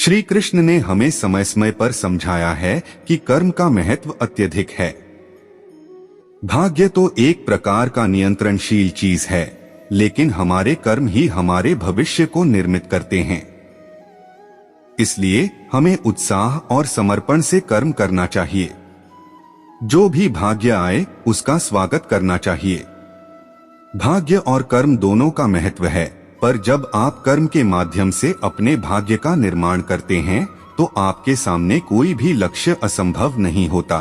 श्री कृष्ण ने हमें समय समय पर समझाया है कि कर्म का महत्व अत्यधिक है। भाग्य तो एक प्रकार का नियंत्रणशील चीज है, लेकिन हमारे कर्म ही हमारे भविष्य को निर्मित करते हैं। इसलिए हमें उत्साह और समर्पण से कर्म करना चाहिए। जो भी भाग्य आए उसका स्वागत करना चाहिए। भाग्य और कर्म दोनों का महत्व है, पर जब आप कर्म के माध्यम से अपने भाग्य का निर्माण करते हैं तो आपके सामने कोई भी लक्ष्य असंभव नहीं होता।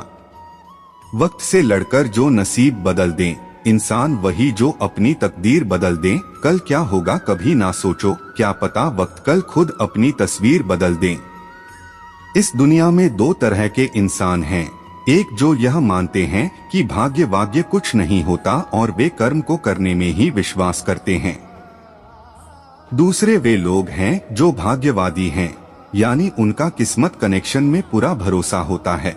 वक्त से लड़कर जो नसीब बदल दें, इंसान वही जो अपनी तकदीर बदल दें। कल क्या होगा कभी ना सोचो, क्या पता वक्त कल खुद अपनी तस्वीर बदल दें। इस दुनिया में दो तरह के इंसान हैं, एक जो यह मानते हैं कि भाग्य वाग्य कुछ नहीं होता और वे कर्म को करने में ही विश्वास करते हैं। दूसरे वे लोग हैं जो भाग्यवादी हैं, यानी उनका किस्मत कनेक्शन में पूरा भरोसा होता है।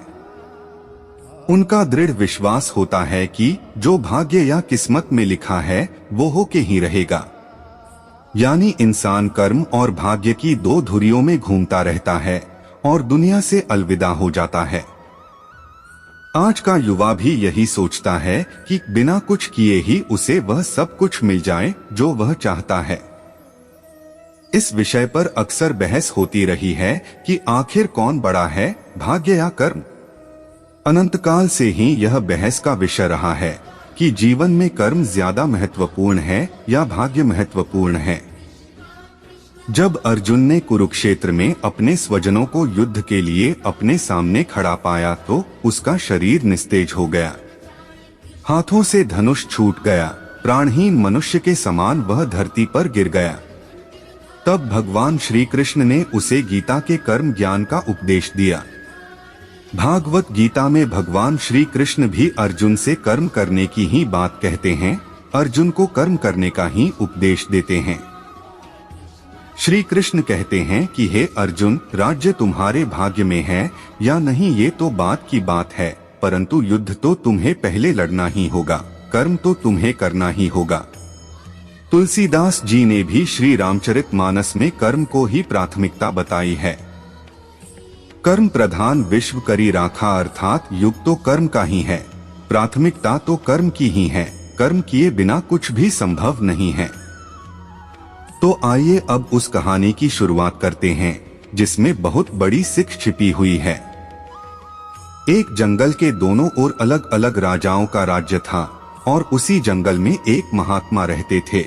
उनका दृढ़ विश्वास होता है कि जो भाग्य या किस्मत में लिखा है वो हो के ही रहेगा। यानी इंसान कर्म और भाग्य की दो धुरियों में घूमता रहता है और दुनिया से अलविदा हो जाता है। आज का युवा भी यही सोचता है कि बिना कुछ किए ही उसे वह सब कुछ मिल जाए जो वह चाहता है। इस विषय पर अक्सर बहस होती रही है कि आखिर कौन बड़ा है, भाग्य या कर्म। अनंतकाल से ही यह बहस का विषय रहा है कि जीवन में कर्म ज्यादा महत्वपूर्ण है या भाग्य महत्वपूर्ण है। जब अर्जुन ने कुरुक्षेत्र में अपने स्वजनों को युद्ध के लिए अपने सामने खड़ा पाया तो उसका शरीर निस्तेज हो गया, हाथों से धनुष छूट गया, प्राणहीन मनुष्य के समान वह धरती पर गिर गया। तब भगवान श्री कृष्ण ने उसे गीता के कर्म ज्ञान का उपदेश दिया। भागवत गीता में भगवान श्री कृष्ण भी अर्जुन से कर्म करने की ही बात कहते हैं, अर्जुन को कर्म करने का ही उपदेश देते हैं। श्री कृष्ण कहते हैं कि हे अर्जुन, राज्य तुम्हारे भाग्य में है या नहीं ये तो बात की बात है, परंतु युद्ध तो तुम्हें पहले लड़ना ही होगा, कर्म तो तुम्हें करना ही होगा। तुलसीदास जी ने भी श्री रामचरितमानस में कर्म को ही प्राथमिकता बताई है। कर्म प्रधान विश्व करी राखा, अर्थात युग तो कर्म का ही है, प्राथमिकता तो कर्म की ही है, कर्म किए बिना कुछ भी संभव नहीं है। तो आइए अब उस कहानी की शुरुआत करते हैं जिसमें बहुत बड़ी सीख छिपी हुई है। एक जंगल के दोनों ओर अलग अलग राजाओं का राज्य था और उसी जंगल में एक महात्मा रहते थे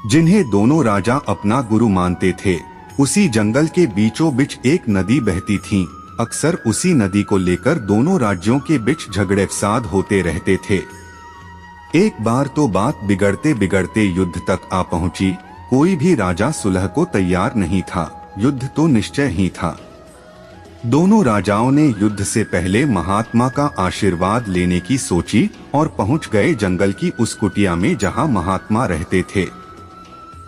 जिन्हें दोनों राजा अपना गुरु मानते थे। उसी जंगल के बीचों बीच एक नदी बहती थी। अक्सर उसी नदी को लेकर दोनों राज्यों के बीच झगड़े फसाद होते रहते थे। एक बार तो बात बिगड़ते बिगड़ते युद्ध तक आ पहुंची। कोई भी राजा सुलह को तैयार नहीं था, युद्ध तो निश्चय ही था। दोनों राजाओं ने युद्ध से पहले महात्मा का आशीर्वाद लेने की सोची और पहुंच गए जंगल की उस कुटिया में जहां महात्मा रहते थे।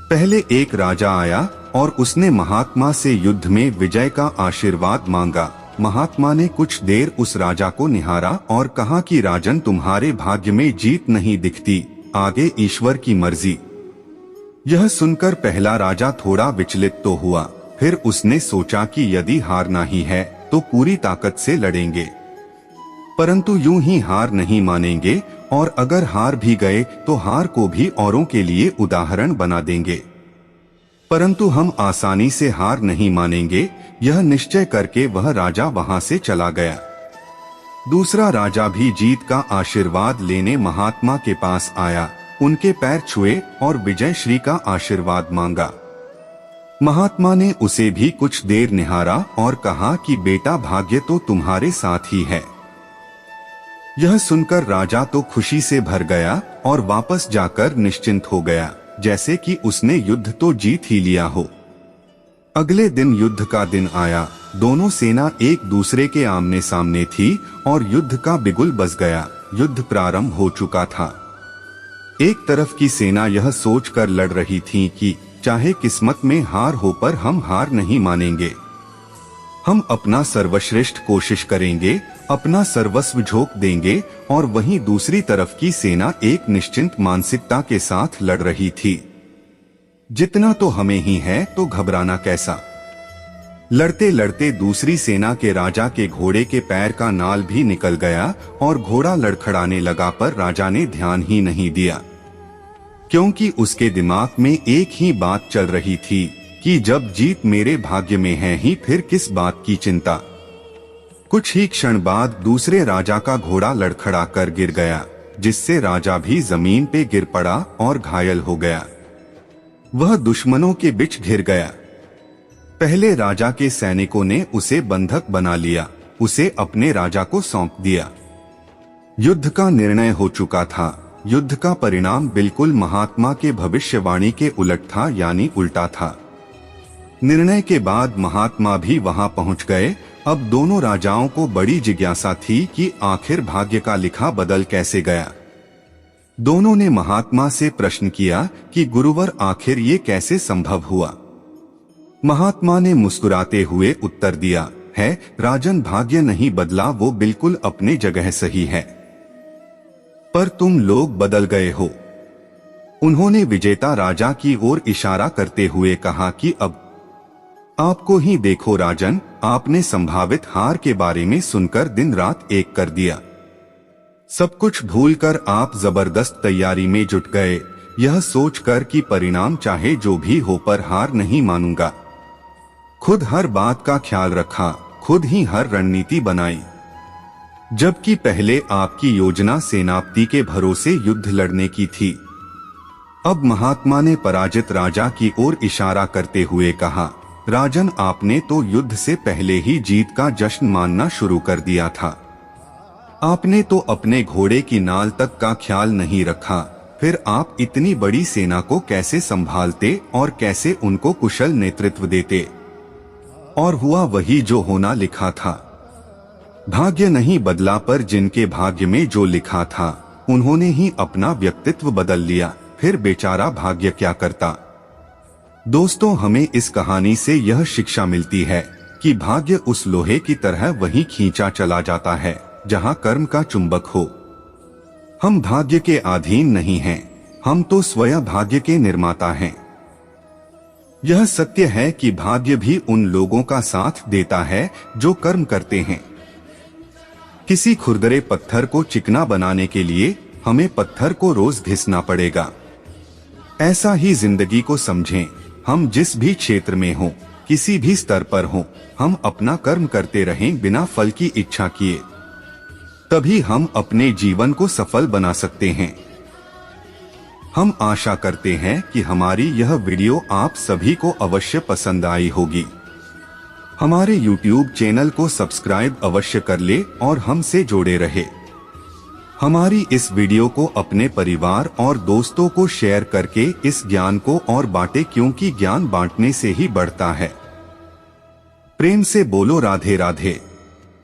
पहले एक राजा आया और उसने महात्मा से युद्ध में विजय का आशीर्वाद मांगा। महात्मा ने कुछ देर उस राजा को निहारा और कहा कि राजन, तुम्हारे भाग्य में जीत नहीं दिखती, आगे ईश्वर की मर्जी। यह सुनकर पहला राजा थोड़ा विचलित तो हुआ, फिर उसने सोचा कि यदि हारना ही है तो पूरी ताकत से लड़ेंगे, परंतु यूं ही हार नहीं मानेंगे और अगर हार भी गए तो हार को भी औरों के लिए उदाहरण बना देंगे, परंतु हम आसानी से हार नहीं मानेंगे। यह निश्चय करके वह राजा वहां से चला गया। दूसरा राजा भी जीत का आशीर्वाद लेने महात्मा के पास आया, उनके पैर छुए और विजय श्री का आशीर्वाद मांगा। महात्मा ने उसे भी कुछ देर निहारा और कहा कि बेटा, भाग्य तो तुम्हारे साथ ही है। यह सुनकर राजा तो खुशी से भर गया और वापस जाकर निश्चिंत हो गया, जैसे कि उसने युद्ध तो जीत ही लिया हो। अगले दिन युद्ध का दिन आया। दोनों सेना एक दूसरे के आमने सामने थी और युद्ध का बिगुल बज गया। युद्ध प्रारंभ हो चुका था। एक तरफ की सेना यह सोचकर लड़ रही थी कि चाहे किस्मत में हार हो पर हम हार नहीं मानेंगे, हम अपना सर्वश्रेष्ठ कोशिश करेंगे, अपना सर्वस्व झोंक देंगे। और वहीं दूसरी तरफ की सेना एक निश्चिंत मानसिकता के साथ लड़ रही थी, जितना तो हमें ही है तो घबराना कैसा। लड़ते लड़ते दूसरी सेना के राजा के घोड़े के पैर का नाल भी निकल गया और घोड़ा लड़खड़ाने लगा, पर राजा ने ध्यान ही नहीं दिया, क्योंकि उसके दिमाग में एक ही बात चल रही थी कि जब जीत मेरे भाग्य में है ही फिर किस बात की चिंता। कुछ ही क्षण बाद दूसरे राजा का घोड़ा लड़खड़ा कर गिर गया, जिससे राजा भी जमीन पे गिर पड़ा और घायल हो गया। वह दुश्मनों के बीच घिर गया। पहले राजा के सैनिकों ने उसे बंधक बना लिया, उसे अपने राजा को सौंप दिया। युद्ध का निर्णय हो चुका था। युद्ध का परिणाम बिल्कुल महात्मा के भविष्यवाणी के उलट था, यानी उल्टा था। निर्णय के बाद महात्मा भी वहां पहुंच गए। अब दोनों राजाओं को बड़ी जिज्ञासा थी कि आखिर भाग्य का लिखा बदल कैसे गया। दोनों ने महात्मा से प्रश्न किया कि गुरुवर, आखिर ये कैसे संभव हुआ। महात्मा ने मुस्कुराते हुए उत्तर दिया, है राजन, भाग्य नहीं बदला, वो बिल्कुल अपने जगह सही है, पर तुम लोग बदल गए हो। उन्होंने विजेता राजा की ओर इशारा करते हुए कहा कि अब आपको ही देखो राजन, आपने संभावित हार के बारे में सुनकर दिन रात एक कर दिया। सब कुछ भूलकर आप जबरदस्त तैयारी में जुट गए, यह सोचकर कि परिणाम चाहे जो भी हो पर हार नहीं मानूंगा। खुद हर बात का ख्याल रखा, खुद ही हर रणनीति बनाई, जबकि पहले आपकी योजना सेनापति के भरोसे युद्ध लड़ने की थी। अब महात्मा ने पराजित राजा की ओर इशारा करते हुए कहा, राजन, आपने तो युद्ध से पहले ही जीत का जश्न मानना शुरू कर दिया था। आपने तो अपने घोड़े की नाल तक का ख्याल नहीं रखा, फिर आप इतनी बड़ी सेना को कैसे संभालते और कैसे उनको कुशल नेतृत्व देते। और हुआ वही जो होना लिखा था। भाग्य नहीं बदला, पर जिनके भाग्य में जो लिखा था उन्होंने ही अपना व्यक्तित्व बदल लिया, फिर बेचारा भाग्य क्या करता। दोस्तों, हमें इस कहानी से यह शिक्षा मिलती है कि भाग्य उस लोहे की तरह वहीं खींचा चला जाता है जहां कर्म का चुंबक हो। हम भाग्य के अधीन नहीं हैं, हम तो स्वयं भाग्य के निर्माता हैं। यह सत्य है कि भाग्य भी उन लोगों का साथ देता है जो कर्म करते हैं। किसी खुरदरे पत्थर को चिकना बनाने के लिए हमें पत्थर को रोज घिसना पड़ेगा। ऐसा ही जिंदगी को समझें। हम जिस भी क्षेत्र में हों, किसी भी स्तर पर हों, हम अपना कर्म करते रहें बिना फल की इच्छा किए, तभी हम अपने जीवन को सफल बना सकते हैं। हम आशा करते हैं कि हमारी यह वीडियो आप सभी को अवश्य पसंद आई होगी। हमारे YouTube चैनल को सब्सक्राइब अवश्य कर ले और हमसे जुड़े रहे। हमारी इस वीडियो को अपने परिवार और दोस्तों को शेयर करके इस ज्ञान को और बांटे, क्योंकि ज्ञान बांटने से ही बढ़ता है। प्रेम से बोलो राधे राधे।